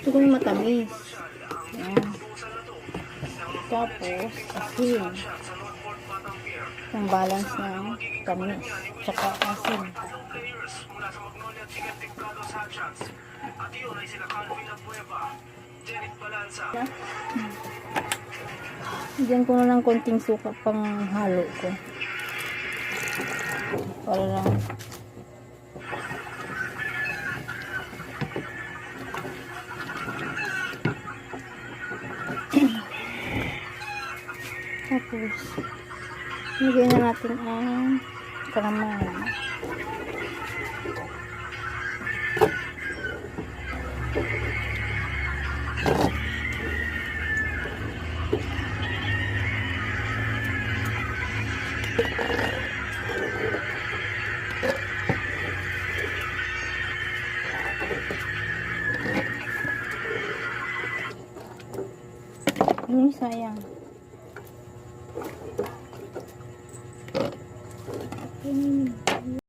Gusto ko yung matamis. Ayan. Tapos, asin. Ang balance ng tamis. Tsaka asin. Diyan ko na lang konting suka pang halo ko. Para lang. Tapos, lagay na natin ang karamay. Sayang.